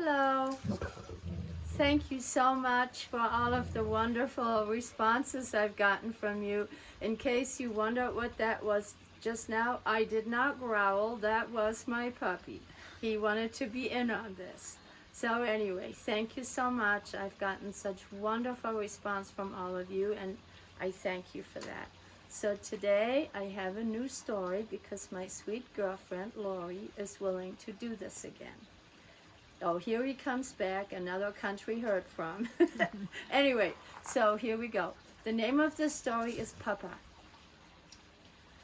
Hello. Thank you so much for all of the wonderful responses I've gotten from you. In case you wonder what that was just now, I did not growl. That was my puppy. He wanted to be in on this. So anyway, thank you so much. I've gotten such wonderful response from all of you, and I thank you for that. So today I have a new story because my sweet girlfriend Lori is willing to do this again. Oh, here he comes back, another country heard from. Anyway, so here we go. The name of this story is Papa.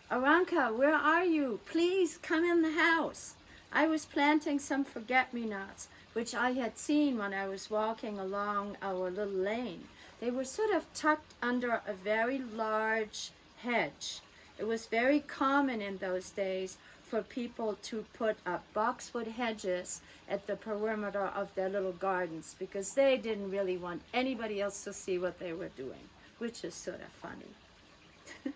Aranka, where are you? Please come in the house. I was planting some forget-me-nots, which I had seen when I was walking along our little lane. They were sort of tucked under a very large hedge. It was very common in those days for people to put up boxwood hedges at the perimeter of their little gardens because they didn't really want anybody else to see what they were doing, which is sort of funny.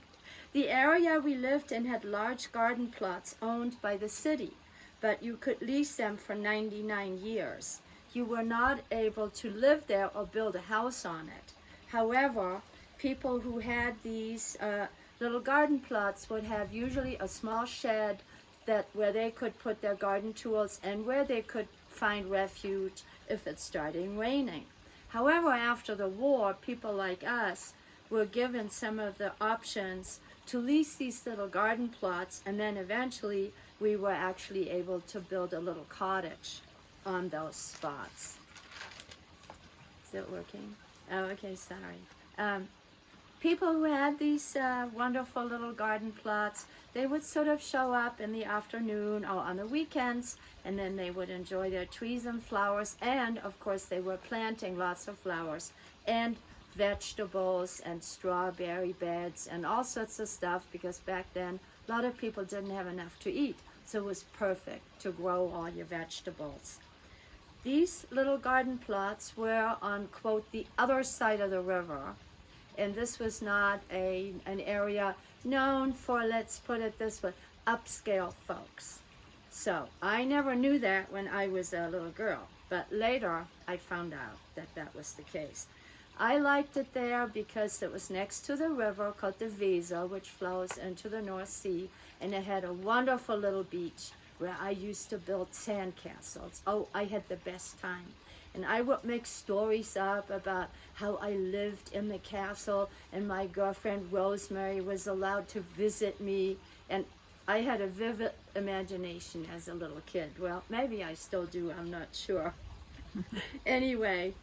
The area we lived in had large garden plots owned by the city, but you could lease them for 99 years. You were not able to live there or build a house on it. However, people who had these little garden plots would have usually a small shed where they could put their garden tools and where they could find refuge if it started raining. However, after the war, people like us were given some of the options to lease these little garden plots, and then eventually we were actually able to build a little cottage on those spots. Is it working? Oh, okay, sorry. People who had these wonderful little garden plots, they would sort of show up in the afternoon or on the weekends, and then they would enjoy their trees and flowers, and of course they were planting lots of flowers and vegetables and strawberry beds and all sorts of stuff, because back then a lot of people didn't have enough to eat, so it was perfect to grow all your vegetables. These little garden plots were on, quote, the other side of the river, and this was not an area known for, let's put it this way, upscale folks. So I never knew that when I was a little girl, but later I found out that that was the case. I liked it there because it was next to the river called the Weser, which flows into the North Sea, and it had a wonderful little beach where I used to build sandcastles. Oh, I had the best time. And I would make stories up about how I lived in the castle, and my girlfriend Rosemary was allowed to visit me. And I had a vivid imagination as a little kid. Well, maybe I still do, I'm not sure. Anyway,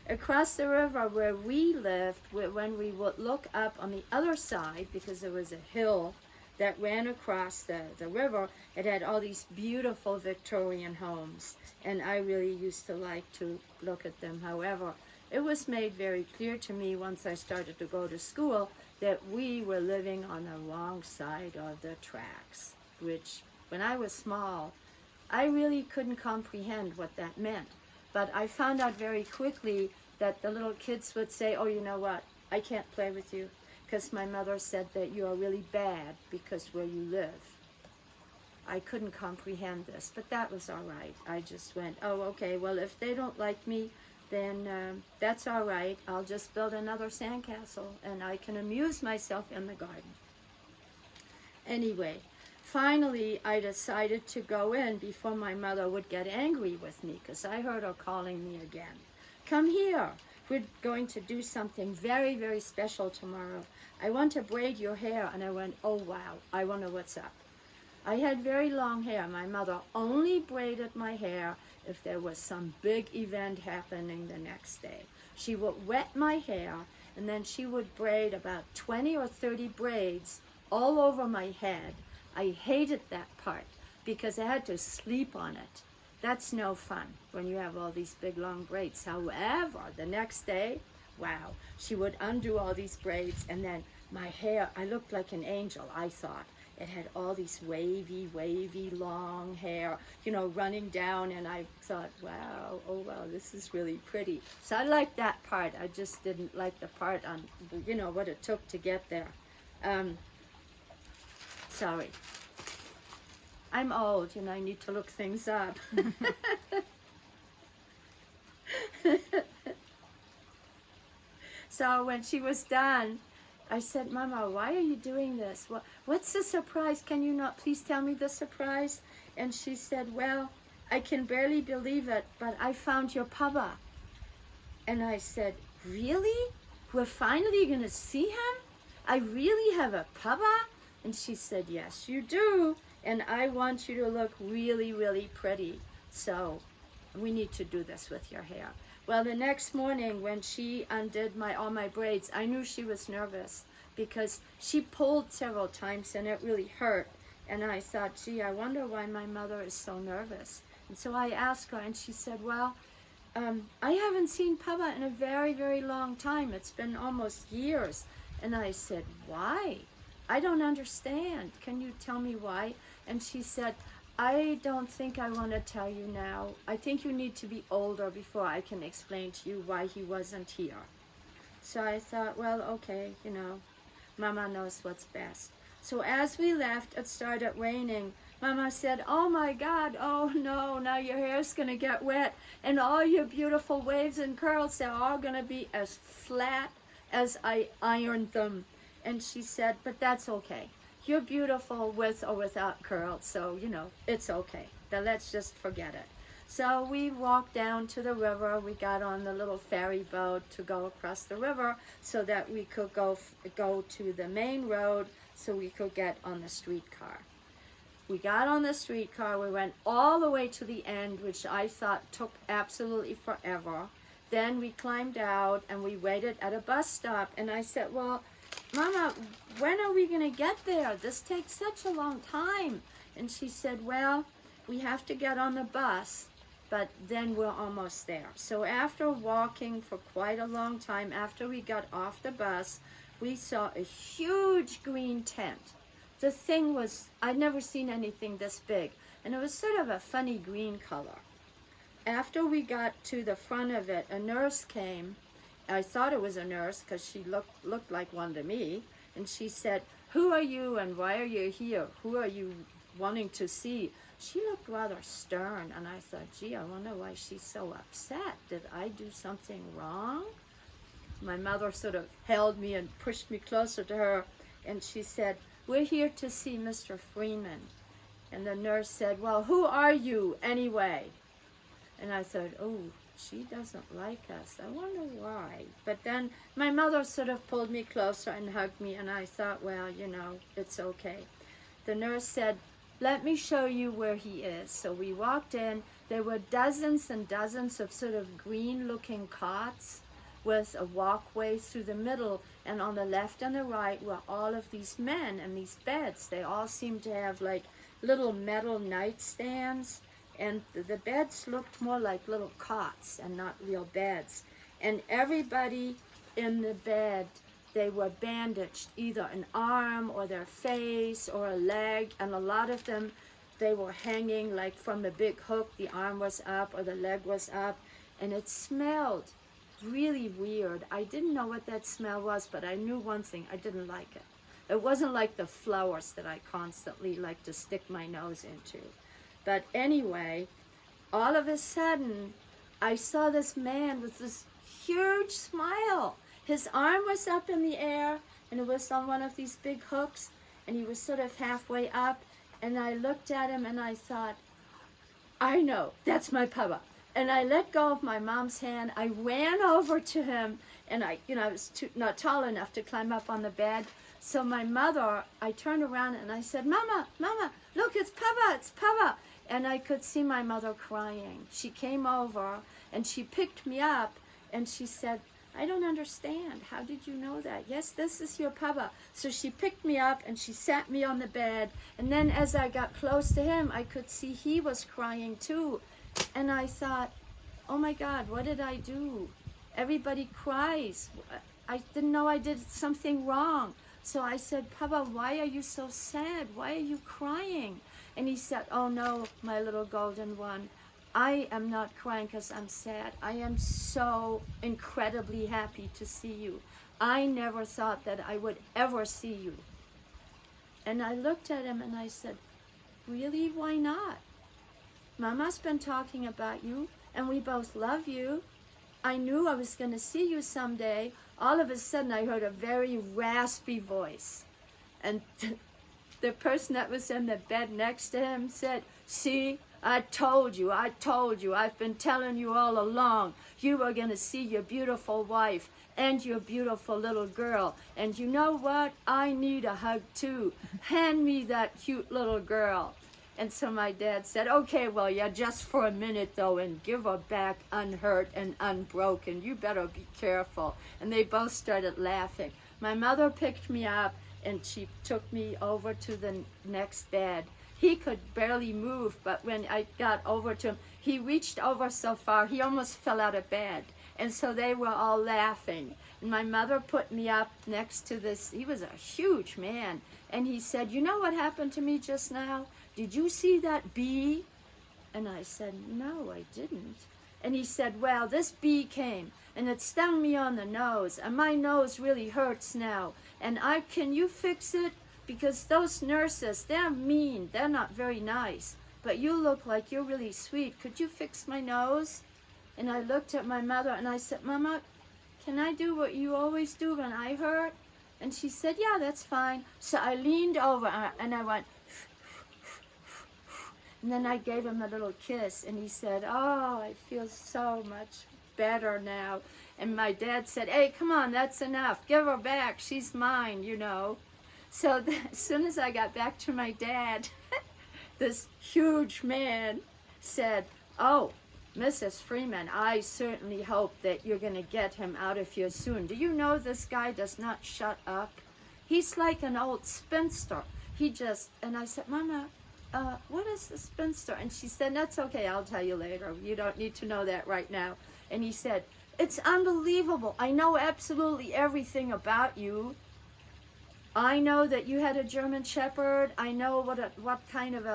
across the river where we lived, when we would look up on the other side, because there was a hill that ran across the river, it had all these beautiful Victorian homes, and I really used to like to look at them. However, it was made very clear to me once I started to go to school that we were living on the wrong side of the tracks, which when I was small, I really couldn't comprehend what that meant. But I found out very quickly that the little kids would say, oh, you know what, I can't play with you, because my mother said that you are really bad because where you live. I couldn't comprehend this, but that was all right. I just went, oh, okay, well, if they don't like me, then that's all right. I'll just build another sandcastle, and I can amuse myself in the garden. Anyway, finally, I decided to go in before my mother would get angry with me, because I heard her calling me again. Come here. We're going to do something very, very special tomorrow. I want to braid your hair. And I went, oh, wow, I wonder what's up. I had very long hair. My mother only braided my hair if there was some big event happening the next day. She would wet my hair, and then she would braid about 20 or 30 braids all over my head. I hated that part because I had to sleep on it. That's no fun when you have all these big long braids. However, the next day, wow, she would undo all these braids, and then my hair, I looked like an angel, I thought. It had all these wavy, wavy, long hair, you know, running down, and I thought, wow, oh wow, this is really pretty. So I liked that part. I just didn't like the part on, you know, what it took to get there. Sorry. I'm old, and I need to look things up. So when she was done, I said, Mama, why are you doing this? What's the surprise? Can you not please tell me the surprise? And she said, well, I can barely believe it, but I found your papa. And I said, really? We're finally going to see him? I really have a papa? And she said, yes, you do. And I want you to look really, really pretty. So we need to do this with your hair. Well, the next morning when she undid all my braids, I knew she was nervous because she pulled several times and it really hurt. And I thought, gee, I wonder why my mother is so nervous. And so I asked her and she said, well, I haven't seen Papa in a very, very long time. It's been almost years. And I said, why? I don't understand. Can you tell me why? And she said, I don't think I want to tell you now. I think you need to be older before I can explain to you why he wasn't here. So I thought, well, okay, Mama knows what's best. So as we left, it started raining. Mama said, oh my God, oh no, now your hair's going to get wet and all your beautiful waves and curls, they're all going to be as flat as I ironed them. And she said, but that's okay. You're beautiful with or without curls, so, it's okay. Now let's just forget it. So we walked down to the river. We got on the little ferry boat to go across the river so that we could go to the main road so we could get on the streetcar. We got on the streetcar. We went all the way to the end, which I thought took absolutely forever. Then we climbed out and we waited at a bus stop. And I said, well, Mama, when are we going to get there? This takes such a long time. And she said, well, we have to get on the bus, but then we're almost there. So after walking for quite a long time, after we got off the bus, we saw a huge green tent. The thing was, I'd never seen anything this big, and it was sort of a funny green color. After we got to the front of it, a nurse came. I thought it was a nurse because she looked like one to me. And she said, who are you and why are you here? Who are you wanting to see? She looked rather stern. And I thought, gee, I wonder why she's so upset. Did I do something wrong? My mother sort of held me and pushed me closer to her. And she said, we're here to see Mr. Freeman. And the nurse said, well, who are you anyway? And I thought, oh, she doesn't like us. I wonder why. But then my mother sort of pulled me closer and hugged me, and I thought, well, it's okay. The nurse said, let me show you where he is. So we walked in. There were dozens and dozens of sort of green-looking cots with a walkway through the middle, and on the left and the right were all of these men and these beds. They all seemed to have like little metal nightstands. And the beds looked more like little cots and not real beds. And everybody in the bed, they were bandaged, either an arm or their face or a leg. And a lot of them, they were hanging like from a big hook. The arm was up or the leg was up. And it smelled really weird. I didn't know what that smell was, but I knew one thing. I didn't like it. It wasn't like the flowers that I constantly like to stick my nose into. But anyway, all of a sudden, I saw this man with this huge smile. His arm was up in the air, and it was on one of these big hooks, and he was sort of halfway up. And I looked at him, and I thought, I know, that's my Papa. And I let go of my mom's hand. I ran over to him, and I was not tall enough to climb up on the bed. So my mother, I turned around, and I said, Mama, Mama, look, it's Papa, it's Papa. And I could see my mother crying. She came over and she picked me up and she said, I don't understand. How did you know that? Yes, this is your Papa. So she picked me up and she sat me on the bed. And then as I got close to him, I could see he was crying too. And I thought, oh my God, what did I do? Everybody cries. I didn't know I did something wrong. So I said, Papa, why are you so sad? Why are you crying? And he said, oh no, my little golden one, I am not crying because I'm sad. I am so incredibly happy to see you. I never thought that I would ever see you. And I looked at him and I said, really, why not? Mama's been talking about you and we both love you. I knew I was going to see you someday, all of a sudden I heard a very raspy voice. And the person that was in the bed next to him said, see, I told you, I've been telling you all along, you were going to see your beautiful wife and your beautiful little girl. And you know what? I need a hug too. Hand me that cute little girl. And so my dad said, okay, well, yeah, just for a minute though, and give her back unhurt and unbroken. You better be careful. And they both started laughing. My mother picked me up and she took me over to the next bed. He could barely move, but when I got over to him, he reached over so far, he almost fell out of bed. And so they were all laughing. And my mother put me up next to this, he was a huge man. And he said, you know what happened to me just now? Did you see that bee? And I said, no, I didn't. And he said, well, this bee came and it stung me on the nose and my nose really hurts now. And can you fix it? Because those nurses, they're mean, they're not very nice. But you look like you're really sweet. Could you fix my nose? And I looked at my mother and I said, Mama, can I do what you always do when I hurt? And she said, yeah, that's fine. So I leaned over and I went, and then I gave him a little kiss, and he said, oh, I feel so much better now. And my dad said, hey, come on, that's enough. Give her back. She's mine, you know. So as soon as I got back to my dad, this huge man said, oh, Mrs. Freeman, I certainly hope that you're going to get him out of here soon. Do you know this guy does not shut up? He's like an old spinster. And I said, Mama, what is the spinster? And she said, that's okay, I'll tell you later. You don't need to know that right now. And he said, it's unbelievable. I know absolutely everything about you. I know that you had a German Shepherd. I know what kind of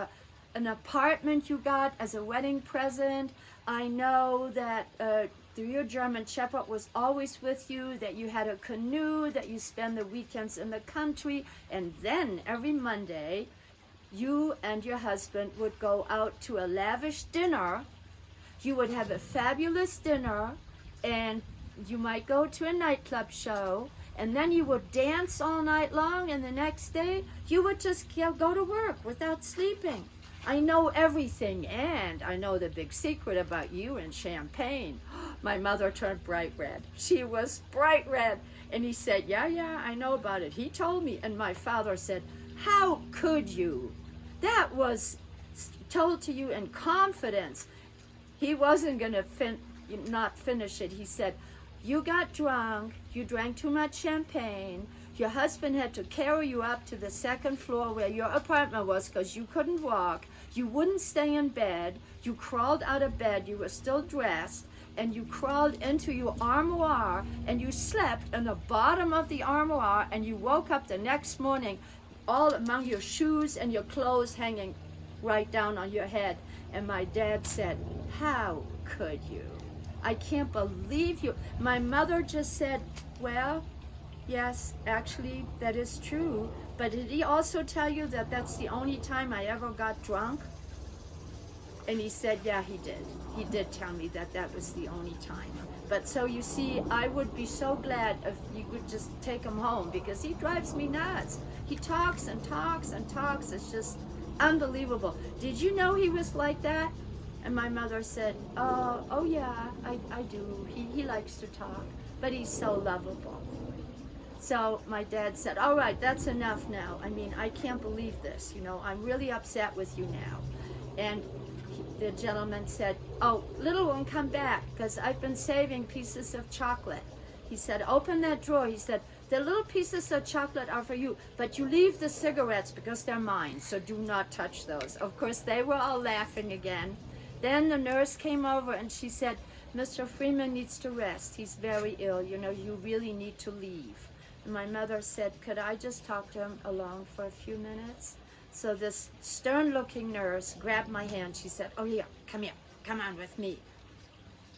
an apartment you got as a wedding present. I know that your German Shepherd was always with you, that you had a canoe, that you spend the weekends in the country, and then every Monday, you and your husband would go out to a lavish dinner. You would have a fabulous dinner, and you might go to a nightclub show, and then you would dance all night long, and the next day, you would just go to work without sleeping. I know everything, and I know the big secret about you and champagne. My mother turned bright red. She was bright red. And he said, yeah, I know about it. He told me. And my father said, how could you? That was told to you in confidence. He wasn't going to not finish it. He said, you got drunk, you drank too much champagne, your husband had to carry you up to the second floor where your apartment was because you couldn't walk, you wouldn't stay in bed, you crawled out of bed, you were still dressed, and you crawled into your armoire, and you slept in the bottom of the armoire, and you woke up the next morning all among your shoes and your clothes hanging right down on your head. And my dad said, how could you? I can't believe you. My mother just said, well, yes, actually, that is true. But did he also tell you that that's the only time I ever got drunk? And he said, yeah, he did. He did tell me that that was the only time. But so you see, I would be so glad if you could just take him home because he drives me nuts. He talks and talks and talks. It's just unbelievable. Did you know he was like that? And my mother said, oh yeah, I do. He likes to talk, but he's so lovable. So my dad said, all right, that's enough now. I mean, I can't believe this. You know, I'm really upset with you now. And the gentleman said, oh, little one, come back, because I've been saving pieces of chocolate. He said, open that drawer. He said, the little pieces of chocolate are for you, but you leave the cigarettes because they're mine, so do not touch those. Of course, they were all laughing again. Then the nurse came over and she said, Mr. Freeman needs to rest. He's very ill. You know, you really need to leave. And my mother said, could I just talk to him alone for a few minutes? So this stern-looking nurse grabbed my hand. She said, oh, here, come on with me.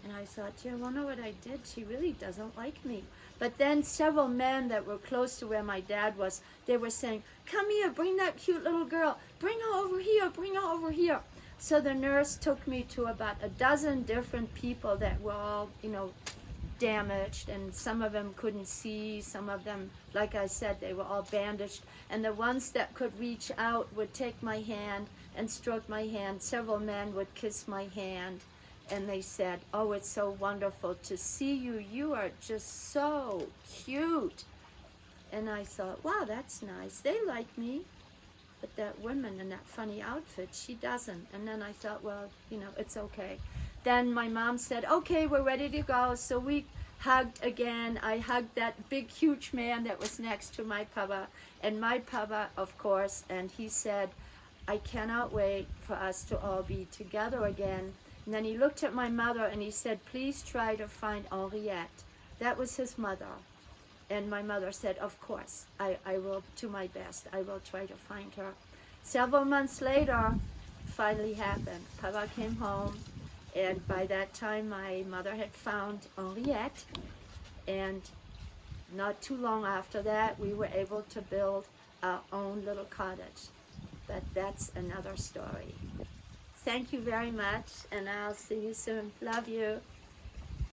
And I thought, yeah, I wonder what I did. She really doesn't like me. But then several men that were close to where my dad was, they were saying, come here, bring that cute little girl. Bring her over here, bring her over here. So the nurse took me to about a dozen different people that were all, you know, damaged, and some of them couldn't see, some of them, like I said, they were all bandaged, and the ones that could reach out would take my hand and stroke my hand. Several men would kiss my hand, and they said, "Oh, it's so wonderful to see you. You are just so cute." And I thought, wow, that's nice. They like me. But that woman in that funny outfit, she doesn't. And then I thought, well, you know, it's okay. Then my mom said, okay, we're ready to go. So we hugged again. I hugged that big, huge man that was next to my papa. And my papa, of course, and he said, I cannot wait for us to all be together again. And then he looked at my mother and he said, please try to find Henriette. That was his mother. And my mother said, of course, I will do my best. I will try to find her. Several months later, finally happened. Papa came home, and by that time my mother had found Henriette. And not too long after that, we were able to build our own little cottage. But that's another story. Thank you very much, and I'll see you soon. Love you.